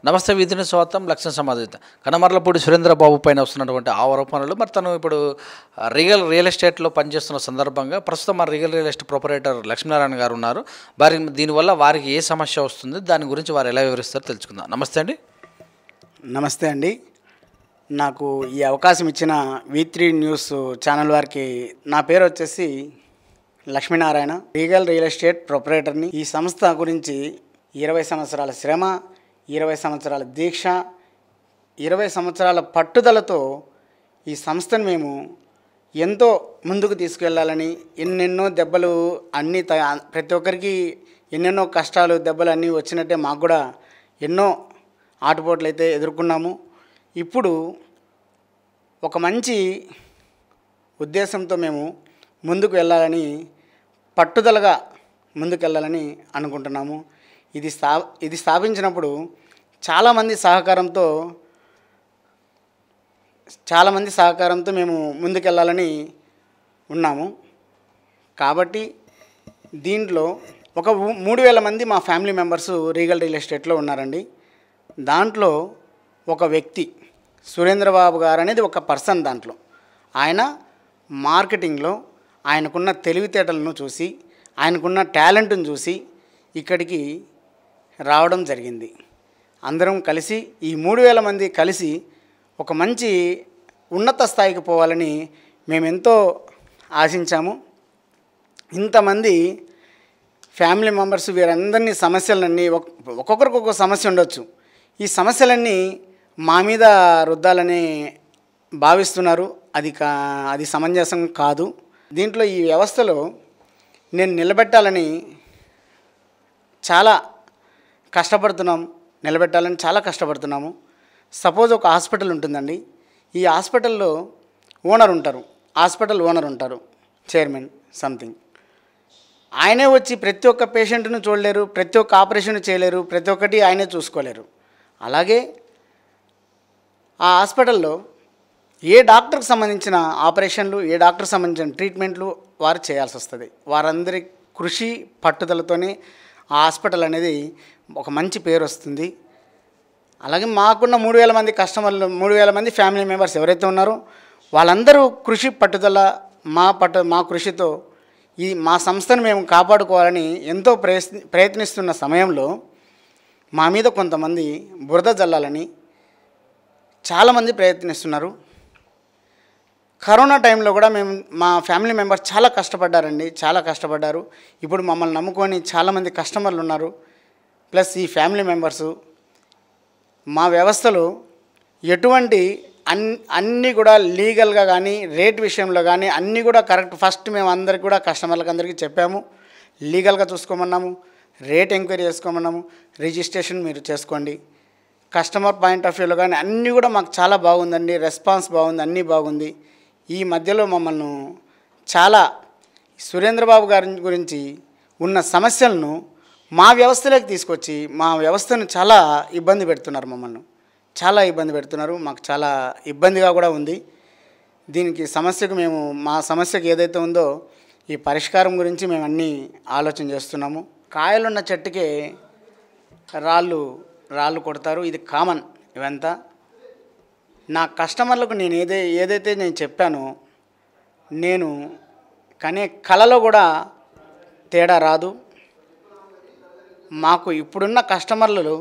నమస్తే విధిని స్వాగతం లక్ష్యం సమాధిత కనమర్లపూడి సురేంద్రబాబు పైన వస్తున్నటువంటి ఆరోపణలు మరి తను ఇప్పుడు రియల్ ఎస్టేట్లో పనిచేస్తున్న సందర్భంగా ప్రస్తుతం మన రియల్ ఎస్టేట్ ప్రొపరేటర్ లక్ష్మీనారాయణ గారు ఉన్నారు. దీనివల్ల వారికి ఏ సమస్య వస్తుంది, దాని గురించి వారు ఎలా వివరిస్తారో తెలుసుకుందాం. నమస్తే అండి. నమస్తే అండి. నాకు ఈ అవకాశం ఇచ్చిన V3 న్యూస్ ఛానల్ వారికి నా పేరు వచ్చేసి లక్ష్మీనారాయణ, రియల్ ఎస్టేట్ ప్రొపరేటర్ని. ఈ సంస్థ గురించి 20 సంవత్సరాల శ్రమ, 20 సంవత్సరాల దీక్ష, 20 సంవత్సరాల పట్టుదలతో ఈ సంస్థను మేము ఎంతో ముందుకు తీసుకెళ్ళాలని, ఎన్నెన్నో దెబ్బలు అన్నీ ప్రతి ఒక్కరికి ఎన్నెన్నో కష్టాలు దెబ్బలు అన్నీ వచ్చినట్టే మాకు కూడా ఎన్నో ఆటుపోట్లు అయితే ఎదుర్కొన్నాము. ఇప్పుడు ఒక మంచి ఉద్దేశంతో మేము ముందుకు వెళ్ళాలని, పట్టుదలగా ముందుకు వెళ్ళాలని అనుకుంటున్నాము. ఇది స్థాపించినప్పుడు చాలామంది సహకారంతో మేము ముందుకెళ్ళాలని ఉన్నాము. కాబట్టి దీంట్లో ఒక 3000 మంది మా ఫ్యామిలీ మెంబర్స్ రియల్ ఎస్టేట్లో ఉన్నారండి. దాంట్లో ఒక వ్యక్తి సురేంద్రబాబు గారు అనేది ఒక పర్సన్. దాంట్లో ఆయన మార్కెటింగ్లో ఆయనకున్న తెలివితేటలను చూసి, ఆయనకున్న టాలెంట్ను చూసి ఇక్కడికి రావడం జరిగింది. అందరం కలిసి ఈ 3000 మంది కలిసి ఒక మంచి ఉన్నత స్థాయికి పోవాలని మేమెంతో ఆశించాము. ఇంతమంది ఫ్యామిలీ మెంబర్స్ వీరందరినీ సమస్యలన్నీ ఒక్కొక్కరికి ఒక్కొక్క సమస్య ఉండొచ్చు. ఈ సమస్యలన్నీ మా మీద రుద్దాలని భావిస్తున్నారు. అది సమంజసం కాదు. దీంట్లో ఈ వ్యవస్థలో నేను నిలబెట్టాలని చాలా కష్టపడుతున్నాము. సపోజ్ ఒక హాస్పిటల్ ఉంటుందండి. ఈ హాస్పిటల్లో హాస్పిటల్ ఓనర్ ఉంటారు, చైర్మన్ సంథింగ్. ఆయనే వచ్చి ప్రతి ఒక్క పేషెంట్ను చూడలేరు, ప్రతి ఒక్క ఆపరేషన్ చేయలేరు, ప్రతి ఒక్కటి ఆయనే చూసుకోలేరు. అలాగే ఆ హాస్పిటల్లో ఏ డాక్టర్కి సంబంధించిన ఆపరేషన్లు, ఏ డాక్టర్కి సంబంధించిన ట్రీట్మెంట్లు వారు చేయాల్సి వస్తుంది. వారందరి కృషి పట్టుదలతోనే ఆ హాస్పిటల్ అనేది ఒక మంచి పేరు వస్తుంది. అలాగే మాకున్న 3000 మంది కస్టమర్లు, 3000 మంది ఫ్యామిలీ మెంబర్స్ ఎవరైతే ఉన్నారో వాళ్ళందరూ కృషి పట్టుదల మా కృషితో మా సంస్థను మేము కాపాడుకోవాలని ఎంతో ప్రయత్నిస్తున్న సమయంలో మా మీద కొంతమంది బురద జల్లాలని చాలామంది ప్రయత్నిస్తున్నారు. కరోనా టైంలో కూడా మా ఫ్యామిలీ మెంబర్స్ చాలా కష్టపడ్డారు. ఇప్పుడు మమ్మల్ని నమ్ముకొని చాలామంది కస్టమర్లు ఉన్నారు. ప్లస్ ఈ ఫ్యామిలీ మెంబర్సు మా వ్యవస్థలో ఎటువంటి అన్నీ కూడా లీగల్గా కానీ, రేట్ విషయంలో కానీ అన్నీ కూడా కరెక్ట్. ఫస్ట్ మేము అందరికీ కూడా కస్టమర్లకు చెప్పాము, లీగల్గా చూసుకోమన్నాము, రేట్ ఎంక్వైరీ చేసుకోమన్నాము, రిజిస్ట్రేషన్ మీరు చేసుకోండి. కస్టమర్ పాయింట్ ఆఫ్ వ్యూలో కానీ అన్నీ కూడా మాకు చాలా బాగుందండి, రెస్పాన్స్ బాగుంది, అన్నీ బాగుంది. ఈ మధ్యలో మమ్మల్ని చాలా సురేంద్రబాబు గారి గురించి ఉన్న సమస్యలను మా వ్యవస్థలోకి తీసుకొచ్చి మా వ్యవస్థను చాలా ఇబ్బంది పెడుతున్నారు. మాకు చాలా ఇబ్బందిగా కూడా ఉంది. దీనికి మా సమస్యకు ఏదైతే ఉందో ఈ పరిష్కారం గురించి మేము అన్నీ ఆలోచన చేస్తున్నాము. కాయలున్న చెట్టుకే రాళ్ళు కొడతారు, ఇది కామన్. ఇవంతా నా కస్టమర్లకు నేను ఏదైతే నేను చెప్పానో, నేను కనే కళలో కూడా తేడా రాదు. మాకు ఇప్పుడున్న కస్టమర్లు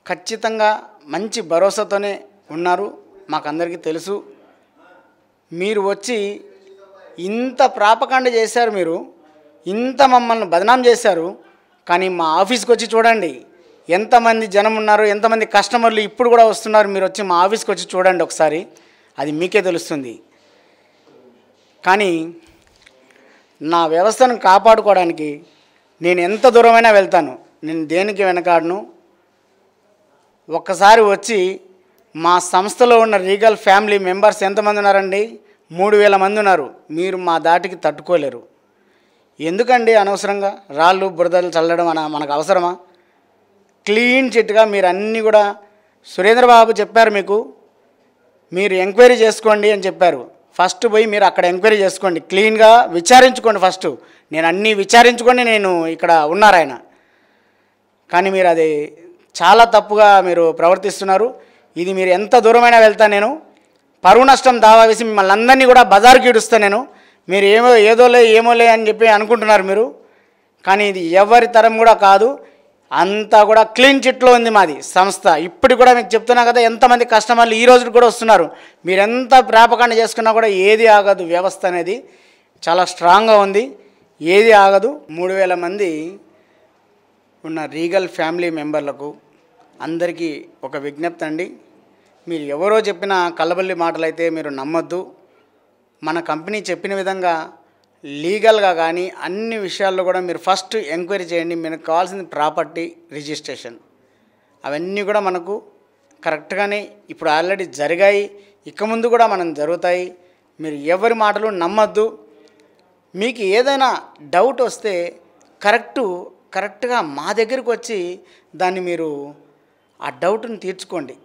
ఖచ్చితంగా మంచి భరోసాతోనే ఉన్నారు. మాకందరికీ తెలుసు. మీరు వచ్చి ఇంత ప్రాపకాండ చేశారు, మీరు ఇంత మమ్మల్ని బదనాం చేశారు. కానీ మా ఆఫీస్కి వచ్చి చూడండి, ఎంతమంది జనం ఉన్నారు, ఎంతమంది కస్టమర్లు ఇప్పుడు కూడా వస్తున్నారు. మీరు వచ్చి మా ఆఫీస్కి వచ్చి చూడండి ఒకసారి, అది మీకే తెలుస్తుంది. కానీ నా వ్యవస్థను కాపాడుకోవడానికి నేను ఎంత దూరమైనా వెళ్తాను, నేను దేనికి వెనకాడను. ఒక్కసారి వచ్చి మా సంస్థలో ఉన్న రీగల్ ఫ్యామిలీ మెంబర్స్ ఎంతమంది ఉన్నారండి? 3000 మంది ఉన్నారు. మీరు మా దాటికి తట్టుకోలేరు. ఎందుకండి అనవసరంగా రాళ్ళు బురదలు చల్లడం మనకు అవసరమా? క్లీన్ చిట్గా మీరు అన్నీ కూడా సురేంద్రబాబు చెప్పారు, మీరు ఎంక్వైరీ చేసుకోండి అని చెప్పారు. ఫస్ట్ పోయి మీరు అక్కడ ఎంక్వైరీ చేసుకోండి, క్లీన్గా విచారించుకోండి. ఫస్ట్ నేను అన్నీ విచారించుకొని నేను ఇక్కడ ఉన్నారు ఆయన. కానీ మీరు అది చాలా తప్పుగా మీరు ప్రవర్తిస్తున్నారు. ఇది మీరు ఎంత దూరమైనా వెళ్తా, నేను పరువు నష్టం దావా వేసి మిమ్మల్ని అందరినీ కూడా బజార్కి ఈడుస్తాను నేను. మీరు ఏమోలే అని చెప్పి అనుకుంటున్నారు మీరు, కానీ ఇది ఎవరి తరం కూడా కాదు. అంతా కూడా క్లీన్ చిట్లో ఉంది మాది సంస్థ. ఇప్పుడు కూడా మీకు చెప్తున్నా కదా, ఎంతమంది కస్టమర్లు ఈ రోజు కూడా వస్తున్నారు. మీరు ఎంత ప్రాపకాండ చేసుకున్నా కూడా ఏది ఆగదు. వ్యవస్థ అనేది చాలా స్ట్రాంగ్గా ఉంది, ఏది ఆగదు. 3000 మంది ఉన్న రీగల్ ఫ్యామిలీ మెంబర్లకు అందరికీ ఒక విజ్ఞప్తి అండి. మీరు ఎవరో చెప్పిన కల్లబల్లి మాటలైతే మీరు నమ్మొద్దు. మన కంపెనీ చెప్పిన విధంగా లీగల్గా కానీ అన్ని విషయాల్లో కూడా మీరు ఫస్ట్ ఎంక్వైరీ చేయండి. మీకు కావాల్సిన ప్రాపర్టీ రిజిస్ట్రేషన్ అవన్నీ కూడా మనకు కరెక్ట్గానే ఇప్పుడు ఆల్రెడీ జరిగాయి, ఇక ముందు కూడా మనం జరుగుతాయి. మీరు ఎవరి మాటలు నమ్మొద్దు. మీకు ఏదైనా డౌట్ వస్తే కరెక్ట్గా మా దగ్గరికి వచ్చి దాన్ని మీరు ఆ డౌట్ని తీర్చుకోండి.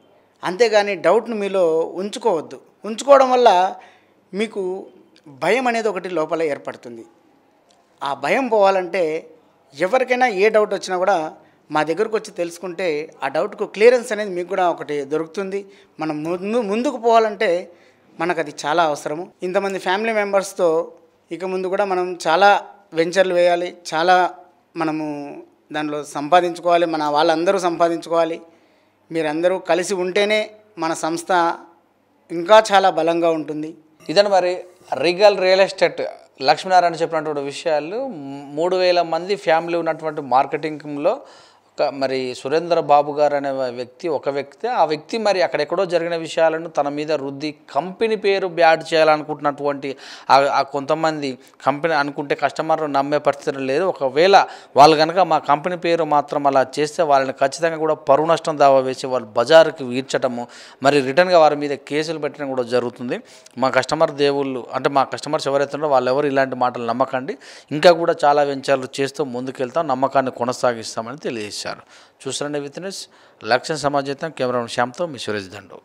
అంతేగాని డౌట్ను మీలో ఉంచుకోవద్దు. ఉంచుకోవడం వల్ల మీకు భయం అనేది ఒకటి లోపల ఏర్పడుతుంది. ఆ భయం పోవాలంటే ఎవరికైనా ఏ డౌట్ వచ్చినా కూడా మా దగ్గరకు వచ్చి తెలుసుకుంటే ఆ డౌట్కు క్లియరెన్స్ అనేది మీకు కూడా ఒకటి దొరుకుతుంది. మనం ముందుకు పోవాలంటే మనకు అది చాలా అవసరము. ఇంతమంది ఫ్యామిలీ మెంబర్స్తో ఇక ముందు కూడా మనం చాలా వెంచర్లు వేయాలి, చాలా మనము దానిలో సంపాదించుకోవాలి, మన వాళ్ళందరూ సంపాదించుకోవాలి. మీరందరూ కలిసి ఉంటేనే మన సంస్థ ఇంకా చాలా బలంగా ఉంటుంది. ఇదని మరి రీగల్ రియల్ ఎస్టేట్ లక్ష్మీనారాయణ చెప్పినటువంటి విషయాలు 3000 మంది ఫ్యామిలీ ఉన్నటువంటి మార్కెటింగ్లో మరి సురేంద్ర బాబు గారు అనే ఒక వ్యక్తి, ఆ వ్యక్తి మరి అక్కడెక్కడో జరిగిన విషయాలను తన మీద రుద్ది కంపెనీ పేరు బ్యాడ్ చేయాలనుకుంటున్నటువంటి ఆ కొంతమంది కంపెనీ అనుకుంటే కస్టమర్ నమ్మే పరిస్థితి లేదు. ఒకవేళ వాళ్ళు కనుక మా కంపెనీ పేరు మాత్రం అలా చేస్తే వాళ్ళని ఖచ్చితంగా కూడా పరువు నష్టం దావా వేసి వాళ్ళు బజారుకి ఈడ్చటము, మరి రిటర్న్గా వారి మీద కేసులు పెట్టడం కూడా జరుగుతుంది. మా కస్టమర్ దేవుళ్ళు అంటే మా కస్టమర్స్ ఎవరైతే ఉన్నారో వాళ్ళెవరు ఇలాంటి మాటలు నమ్మకండి. ఇంకా కూడా చాలా వెంచర్లు చేస్తూ ముందుకెళ్తాం, నమ్మకాన్ని కొనసాగిస్తామని తెలియజేశారు. చూస్తారండి విత్ న్యూస్ లక్ష్యం సమాజం. కెమెరా శ్యామ్తో మీ సురేష్ దండు.